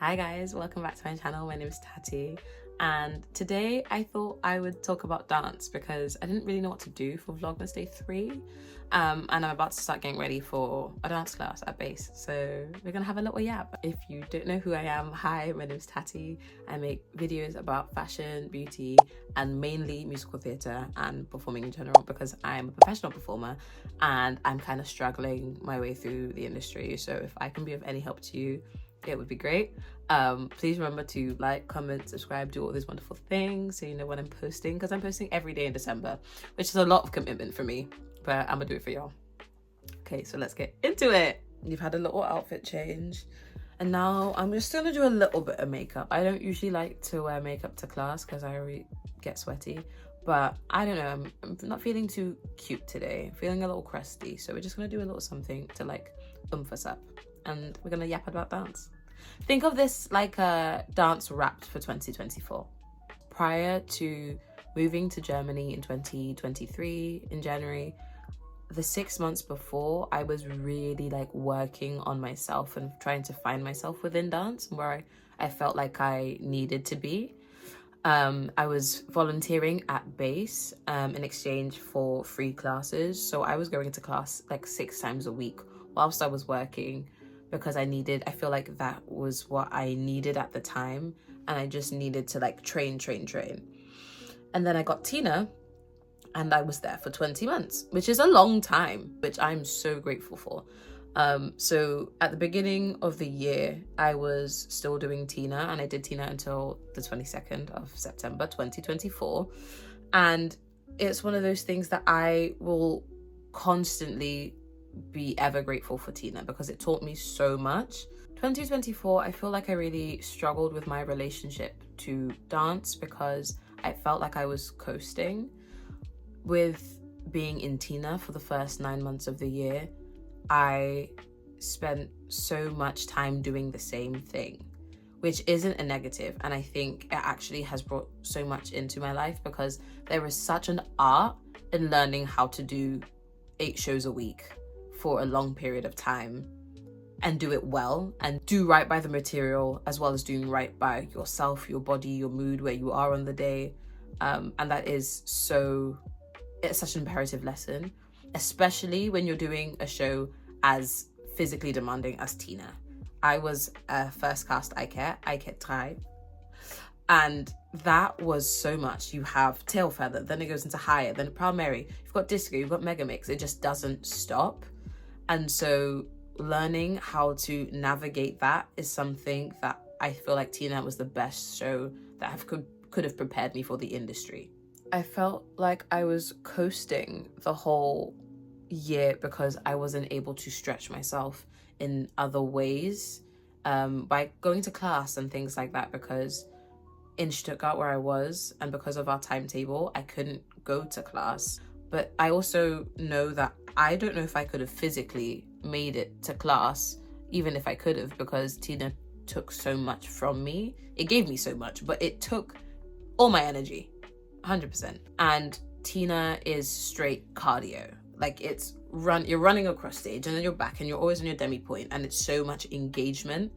Hi guys, welcome back to my channel. My name is Taty, and today I thought I would talk about dance because I didn't really know what to do for Vlogmas Day 3, and I'm about to start getting ready for a dance class at base, so we're gonna have a little yap. If you don't know who I am, hi, my name is Taty. I make videos about fashion, beauty, and mainly musical theatre and performing in general because I'm a professional performer and I'm kind of struggling my way through the industry. So if I can be of any help to you, it would be great. Please remember to like, comment, subscribe, do all these wonderful things so you know when I'm posting, because I'm posting every day in December, which is a lot of commitment for me, but I'm gonna do it for y'all. Okay, so let's get into it. You've had a little outfit change, and now I'm just gonna do a little bit of makeup. I don't usually like to wear makeup to class because I already get sweaty, but I don't know, I'm not feeling too cute today. I'm feeling a little crusty, so we're just gonna do a little something to like oomph us up, and we're gonna yap about dance. Think of this like a dance wrapped for 2024. Prior to moving to Germany in 2023 in January, the 6 months before, I was really like working on myself and trying to find myself within dance where I felt like I needed to be. I was volunteering at base in exchange for free classes. So I was going to class like 6 times a week whilst I was working, because I feel like that was what I needed at the time, and I just needed to like train. And then I got Tina, and I was there for 20 months, which is a long time, which I'm so grateful for. So at the beginning of the year, I was still doing Tina, and I did Tina until the 22nd of September 2024. And it's one of those things that I will constantly be ever grateful for Tina, because it taught me so much. 2024, I feel like I really struggled with my relationship to dance because I felt like I was coasting. With being in Tina for the first 9 months of the year, I spent so much time doing the same thing, which isn't a negative, and I think it actually has brought so much into my life, because there is such an art in learning how to do 8 shows a week for a long period of time and do it well and do right by the material, as well as doing right by yourself, your body, your mood, where you are on the day. And that is it's such an imperative lesson, especially when you're doing a show as physically demanding as Tina. I was a first cast Eiket 3, and that was so much. You have tail feather, then it goes into higher, then primary, you've got disco, you've got mega mix. It just doesn't stop. And so learning how to navigate that is something that I feel like Tina was the best show that could have prepared me for the industry. I felt like I was coasting the whole year because I wasn't able to stretch myself in other ways by going to class and things like that, because in Stuttgart where I was, and because of our timetable, I couldn't go to class. But I also know that I don't know if I could have physically made it to class, even if I could have, because Tina took so much from me. It gave me so much, but it took all my energy, 100%. And Tina is straight cardio. Like, you're running across stage and then you're back and you're always on your demi point, and it's so much engagement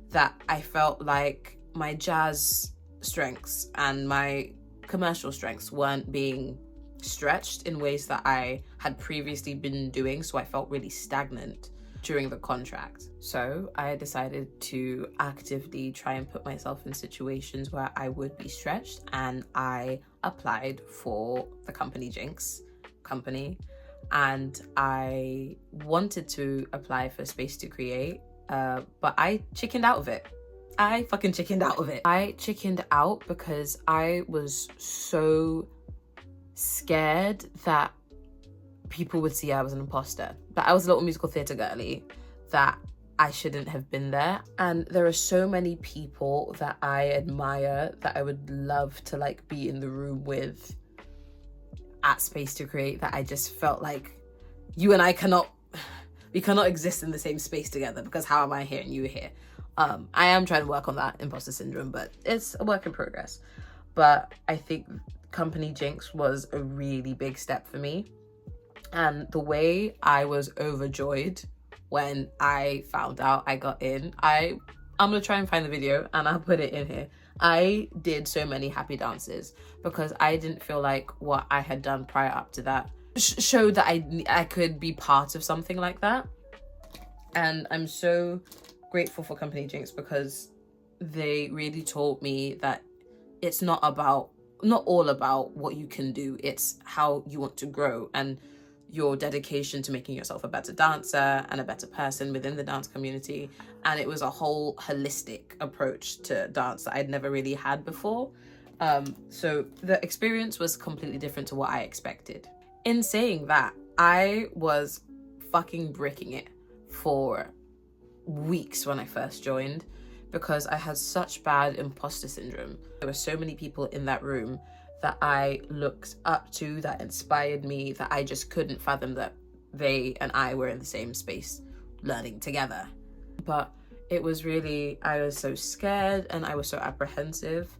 that I felt like my jazz strengths and my commercial strengths weren't being stretched in ways that I had previously been doing, so I felt really stagnant during the contract. So I decided to actively try and put myself in situations where I would be stretched, and I applied for the company Jinx company, and I wanted to apply for Space to Create, but I chickened out of it. I fucking chickened out of it. I chickened out because I was so scared that people would see I was an imposter, that I was a little musical theatre girly, that I shouldn't have been there. And there are so many people that I admire that I would love to like be in the room with at Space to Create, that I just felt like you and I cannot exist in the same space together, because how am I here and you are here? I am trying to work on that imposter syndrome, but it's a work in progress. But I think company Jinx was a really big step for me. And the way I was overjoyed when I found out I got in, I I'm gonna try and find the video and I'll put it in here. I did so many happy dances because I didn't feel like what I had done prior up to that showed that I could be part of something like that. And I'm so grateful for Company Jinx because they really taught me that it's not all about what you can do, it's how you want to grow and your dedication to making yourself a better dancer and a better person within the dance community. And it was a whole holistic approach to dance that I'd never really had before. So the experience was completely different to what I expected. In saying that, I was fucking bricking it for weeks when I first joined because I had such bad imposter syndrome. There were so many people in that room that I looked up to, that inspired me, that I just couldn't fathom that they and I were in the same space learning together. But it was really, I was so scared and I was so apprehensive.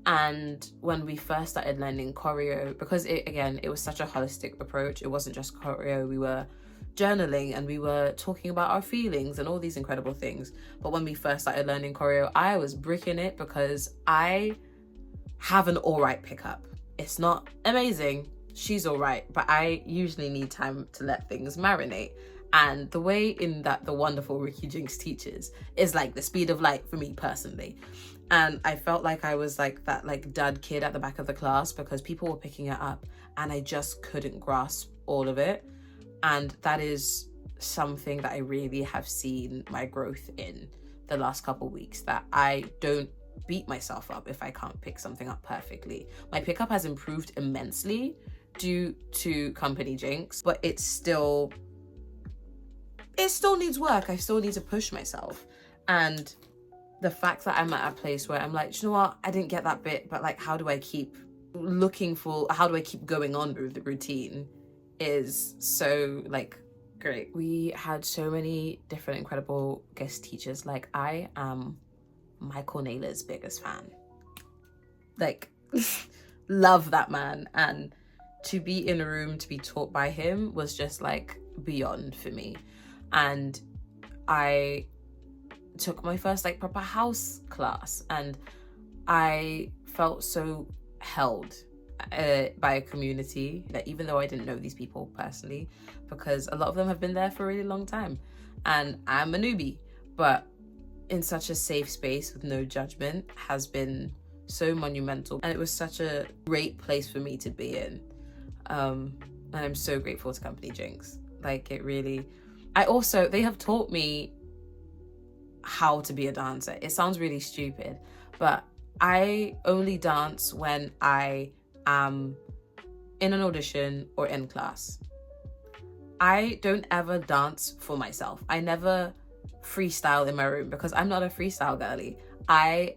And when we first started learning choreo, because it was such a holistic approach, it wasn't just choreo, we were journaling and we were talking about our feelings and all these incredible things. But when we first started learning choreo, I was bricking it because I have an all right pickup. It's not amazing, she's all right, but I usually need time to let things marinate. And the way in that the wonderful Ricky Jinx teaches is like the speed of light for me personally. And I felt like I was like that like dud kid at the back of the class because people were picking it up and I just couldn't grasp all of it. And that is something that I really have seen my growth in the last couple of weeks, that I don't beat myself up if I can't pick something up perfectly. My pickup has improved immensely due to Company Jinx, but it still needs work. I still need to push myself. And the fact that I'm at a place where I'm like, you know what, I didn't get that bit, but like, how do I keep going on with the routine is so like great. We had so many different incredible guest teachers. Like, I am Michael Naylor's biggest fan. Like, love that man. And to be in a room to be taught by him was just like beyond for me. And I took my first like proper house class and I felt so held by a community, that even though I didn't know these people personally, because a lot of them have been there for a really long time and I'm a newbie, but in such a safe space with no judgment has been so monumental. And it was such a great place for me to be in. And I'm so grateful to Company Jinx. Like, it really, they have taught me how to be a dancer. It sounds really stupid, but I only dance when I am in an audition or in class. I don't ever dance for myself. I never freestyle in my room because I'm not a freestyle girly. I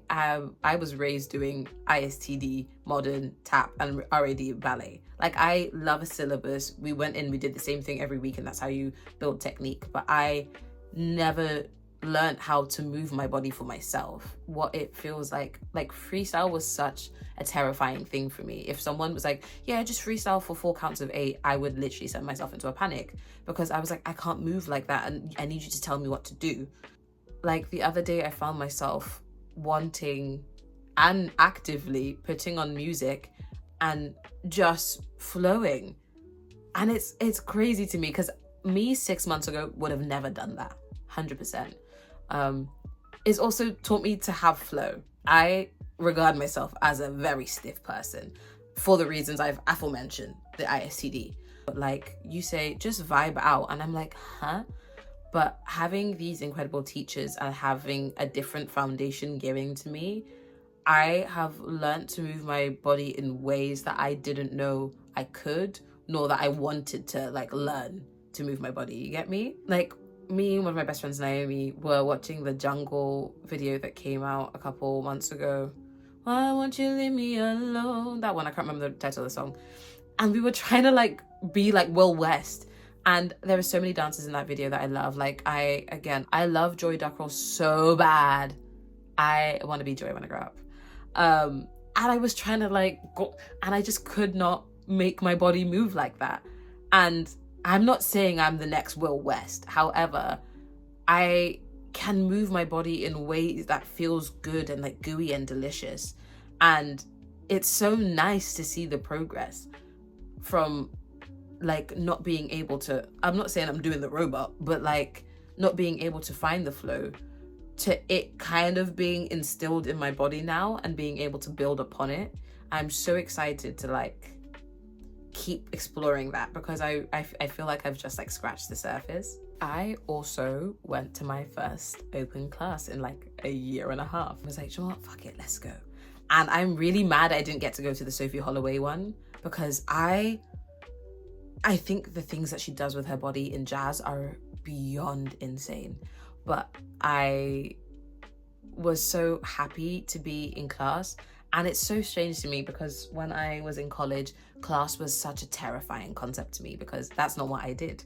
was raised doing ISTD, modern, tap, and RAD ballet. Like, I love a syllabus. We went in, we did the same thing every week, and that's how you build technique. But I never learned how to move my body for myself. What it feels like freestyle was such a terrifying thing for me. If someone was like, yeah, just freestyle for 4 counts of 8, I would literally send myself into a panic because I was like, I can't move like that and I need you to tell me what to do. Like, the other day I found myself wanting and actively putting on music and just flowing. And it's crazy to me because me 6 months ago would have never done that, 100%. It's also taught me to have flow. I regard myself as a very stiff person for the reasons I've aforementioned, the ISTD. But like, you say, just vibe out, and I'm like, huh? But having these incredible teachers and having a different foundation given to me, I have learned to move my body in ways that I didn't know I could, nor that I wanted to like learn to move my body. You get me? Like, me and one of my best friends, Naomi, were watching the Jungle video that came out a couple months ago. Why won't you leave me alone? That one, I can't remember the title of the song. And we were trying to like be like Will West. And there were so many dances in that video that I love. Like, I love Joy Duckrell so bad. I want to be Joy when I grow up. And I was trying to like go, and I just could not make my body move like that. And I'm not saying I'm the next Will West. However, I can move my body in ways that feels good and like gooey and delicious. And it's so nice to see the progress from like not being able to, I'm not saying I'm doing the robot, but like not being able to find the flow, to it kind of being instilled in my body now and being able to build upon it. I'm so excited to like keep exploring that, because I feel like I've just like scratched the surface. I also went to my first open class in like a year and a half. I was like, you know what, fuck it, let's go. And I'm really mad I didn't get to go to the Sophie Holloway one, because I think the things that she does with her body in jazz are beyond insane. But I was so happy to be in class. And it's so strange to me, because when I was in college, class was such a terrifying concept to me, because that's not what I did.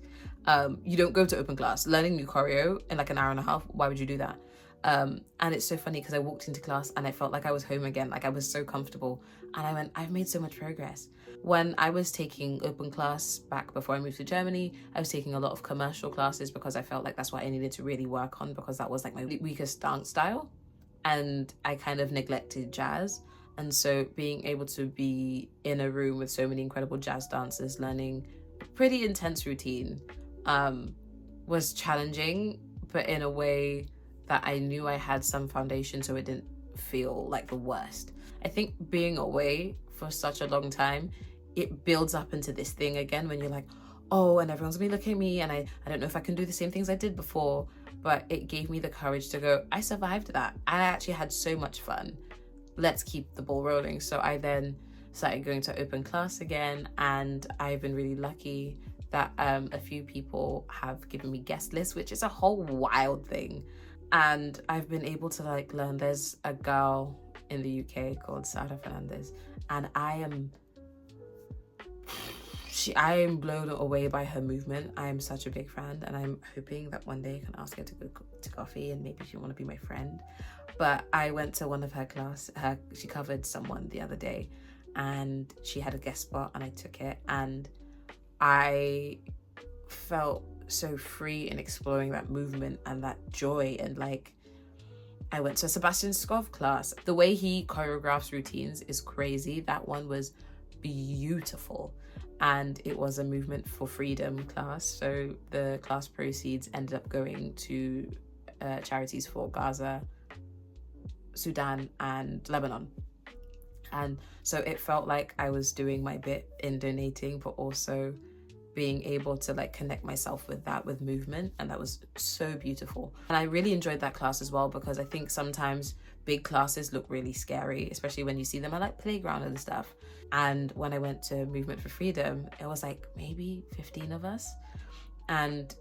You don't go to open class. Learning new choreo in like an hour and a half, why would you do that? And it's so funny because I walked into class and I felt like I was home again. Like I was so comfortable, and I went, I've made so much progress. When I was taking open class back before I moved to Germany, I was taking a lot of commercial classes because I felt like that's what I needed to really work on, because that was like my weakest dance style. And I kind of neglected jazz. And so being able to be in a room with so many incredible jazz dancers learning a pretty intense routine was challenging, but in a way that I knew I had some foundation, so it didn't feel like the worst. I think being away for such a long time, it builds up into this thing again when you're like, oh, and everyone's gonna be looking at me, and I don't know if I can do the same things I did before. But it gave me the courage to go, I survived that. I actually had so much fun. Let's keep the ball rolling. So I then started going to open class again, and I've been really lucky that a few people have given me guest lists, which is a whole wild thing. And I've been able to like learn. There's a girl in the UK called Sarah Fernandez, and I am blown away by her movement. I am such a big fan, and I'm hoping that one day I can ask her to go to coffee and maybe she'll want to be my friend. But I went to one of her class. She covered someone the other day, and she had a guest spot, and I took it, and I felt so free in exploring that movement and that joy. And like, I went to a Sebastian Skov class. The way he choreographs routines is crazy. That one was beautiful. And it was a movement for freedom class. So the class proceeds ended up going to charities for Gaza, Sudan, and Lebanon. And so it felt like I was doing my bit in donating, but also being able to like connect myself with that, with movement. And that was so beautiful. And I really enjoyed that class as well, because I think sometimes big classes look really scary, especially when you see them at like playground and stuff. And when I went to Movement for Freedom, it was like maybe 15 of us. And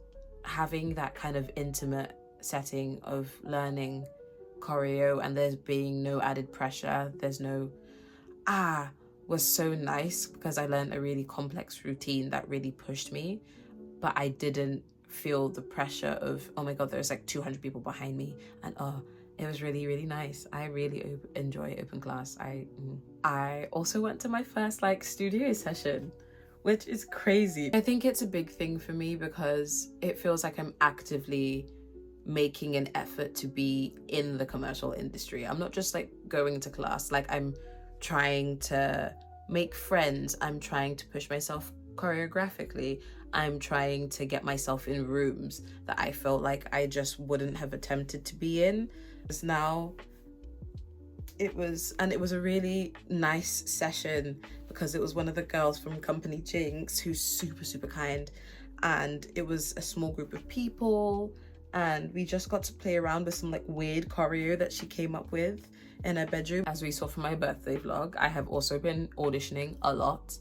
having that kind of intimate setting of learning choreo, and there's being no added pressure, there's no was so nice, because I learned a really complex routine that really pushed me, but I didn't feel the pressure of, oh my god, there's like 200 people behind me. And it was really, really nice. I really enjoy open class. I also went to my first like studio session, which is crazy. I think it's a big thing for me, because it feels like I'm actively making an effort to be in the commercial industry. I'm not just like going to class, like I'm trying to make friends. I'm trying to push myself choreographically. I'm trying to get myself in rooms that I felt like I just wouldn't have attempted to be in. Now it was a really nice session, because it was one of the girls from Company Jinx who's super, super kind, and it was a small group of people, and we just got to play around with some like weird choreo that she came up with in her bedroom. As we saw from my birthday vlog, I have also been auditioning a lot.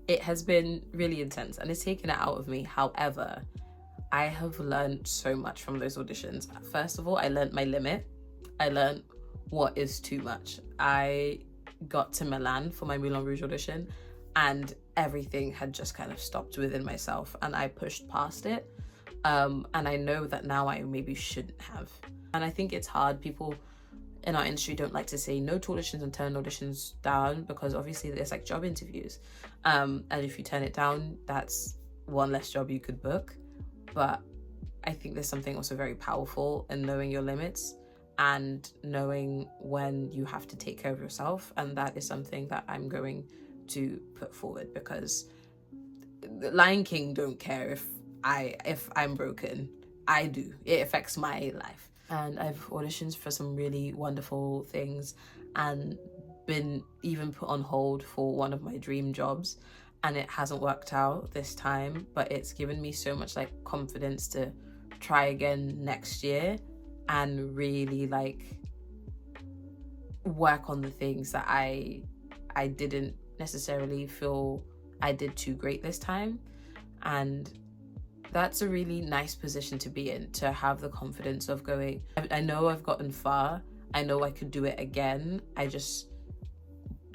It has been really intense and it's taken it out of me. However, I have learned so much from those auditions. First of all, I learned my limit. I learned what is too much. I got to Milan for my Moulin Rouge audition, and everything had just kind of stopped within myself, and I pushed past it. And I know that now I maybe shouldn't have. And I think it's hard. People in our industry don't like to say no to auditions and turn auditions down, because obviously there's like job interviews. And if you turn it down, that's one less job you could book. But I think there's something also very powerful in knowing your limits and knowing when you have to take care of yourself. And that is something that I'm going to put forward, because the Lion King don't care if I'm broken. I do. It affects my life. And I've auditioned for some really wonderful things and been even put on hold for one of my dream jobs, and it hasn't worked out this time, but it's given me so much like confidence to try again next year and really like work on the things that I didn't necessarily feel I did too great this time. And that's a really nice position to be in, to have the confidence of going, I know I've gotten far, I know I could do it again, I just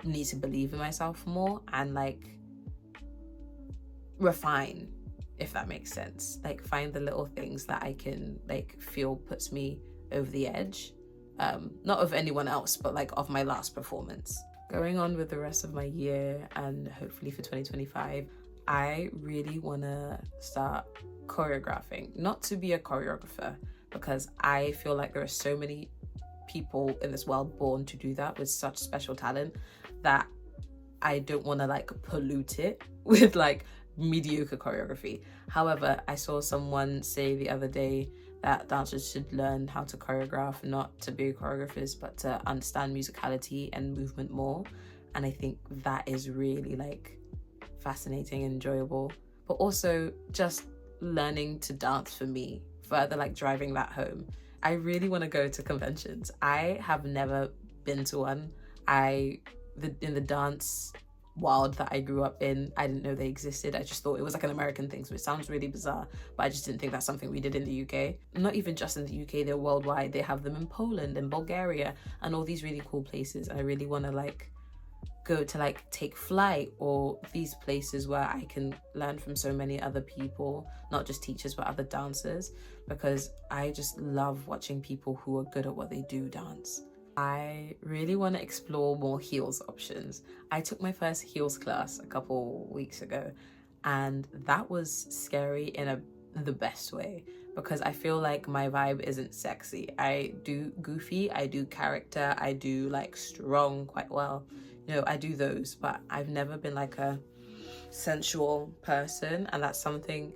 need to believe in myself more and like refine, if that makes sense. Like find the little things that I can like feel puts me over the edge, not of anyone else, but like of my last performance. Going on with the rest of my year and hopefully for 2025, I really want to start choreographing. Not to be a choreographer, because I feel like there are so many people in this world born to do that with such special talent that I don't want to like pollute it with like mediocre choreography. However, I saw someone say the other day that dancers should learn how to choreograph, not to be choreographers, but to understand musicality and movement more. And I think that is really like fascinating and enjoyable. But also just learning to dance for me, further like driving that home. I really want to go to conventions. I have never been to one. In the dance world that I grew up in, I didn't know they existed. I just thought it was like an American thing, so it sounds really bizarre, but I just didn't think that's something we did in the UK. Not even just in the UK, they're worldwide. They have them in Poland and Bulgaria and all these really cool places. And I really want to like go to like take flight or these places where I can learn from so many other people, not just teachers but other dancers, because I just love watching people who are good at what they do dance. I really want to explore more heels options. I took my first heels class a couple weeks ago, and that was scary in the best way, because I feel like my vibe isn't sexy. I do goofy, I do character, I do like strong quite well. You know, I do those, but I've never been like a sensual person, and that's something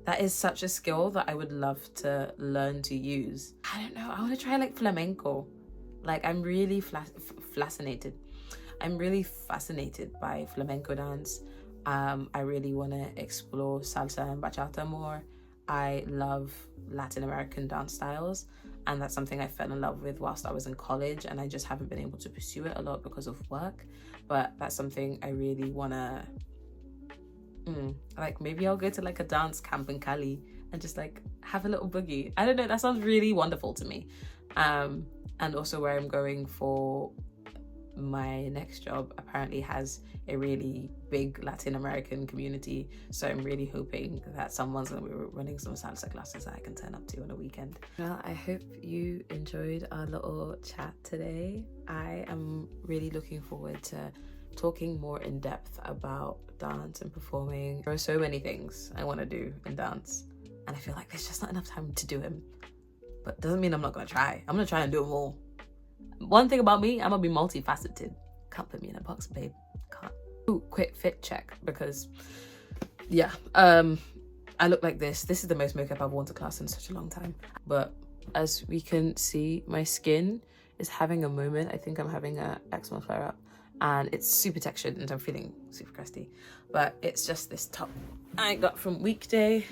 that is such a skill that I would love to learn to use. I don't know, I want to try like flamenco. Like I'm really fascinated. I'm really fascinated by flamenco dance. I really want to explore salsa and bachata more. I love Latin American dance styles, and that's something I fell in love with whilst I was in college, and I just haven't been able to pursue it a lot because of work. But that's something I really want to like maybe I'll go to like a dance camp in Cali and just like have a little boogie. I don't know, that sounds really wonderful to me. And also where I'm going for my next job apparently has a really big Latin American community, so I'm really hoping that someone's gonna be running some salsa classes that I can turn up to on a weekend. Well, I hope you enjoyed our little chat today. I am really looking forward to talking more in depth about dance and performing. There are so many things I want to do in dance, and I feel like there's just not enough time to do them. But doesn't mean I'm not gonna try. I'm gonna try and do them all. One thing about me, I'm gonna be multifaceted. Can't put me in a box, babe. Can't. Ooh, quick fit check, because yeah, I look like this. This is the most makeup I've worn to class in such a long time. But as we can see, my skin is having a moment. I think I'm having a eczema flare up, and it's super textured and I'm feeling super crusty. But it's just this top I got from Weekday.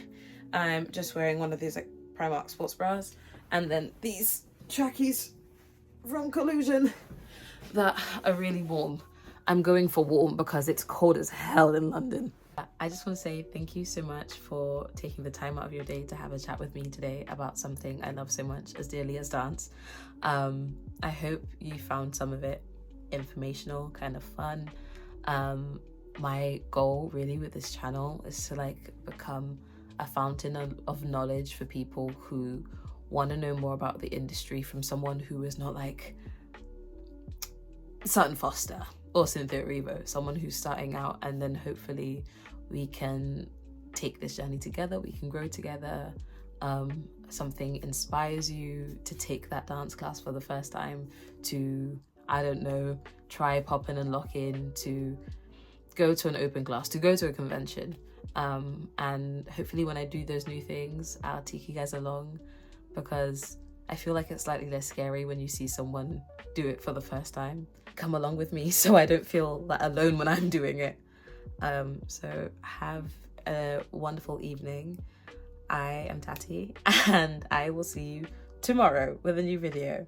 I'm just wearing one of these like Primark sports bras, and then these trackies from Collusion that are really warm. I'm going for warm because it's cold as hell in London. I just want to say thank you so much for taking the time out of your day to have a chat with me today about something I love so much as dearly as dance. I hope you found some of it informational, kind of fun. My goal really with this channel is to like become a fountain of knowledge for people who want to know more about the industry from someone who is not like Sutton Foster or Cynthia Erivo, someone who's starting out, and then hopefully we can take this journey together, we can grow together, something inspires you to take that dance class for the first time, to, I don't know, try pop in and lock in, to go to an open class, to go to a convention. And hopefully when I do those new things, I'll take you guys along, because I feel like it's slightly less scary when you see someone do it for the first time. Come along with me so I don't feel that alone when I'm doing it. So have a wonderful evening. I am Taty, and I will see you tomorrow with a new video.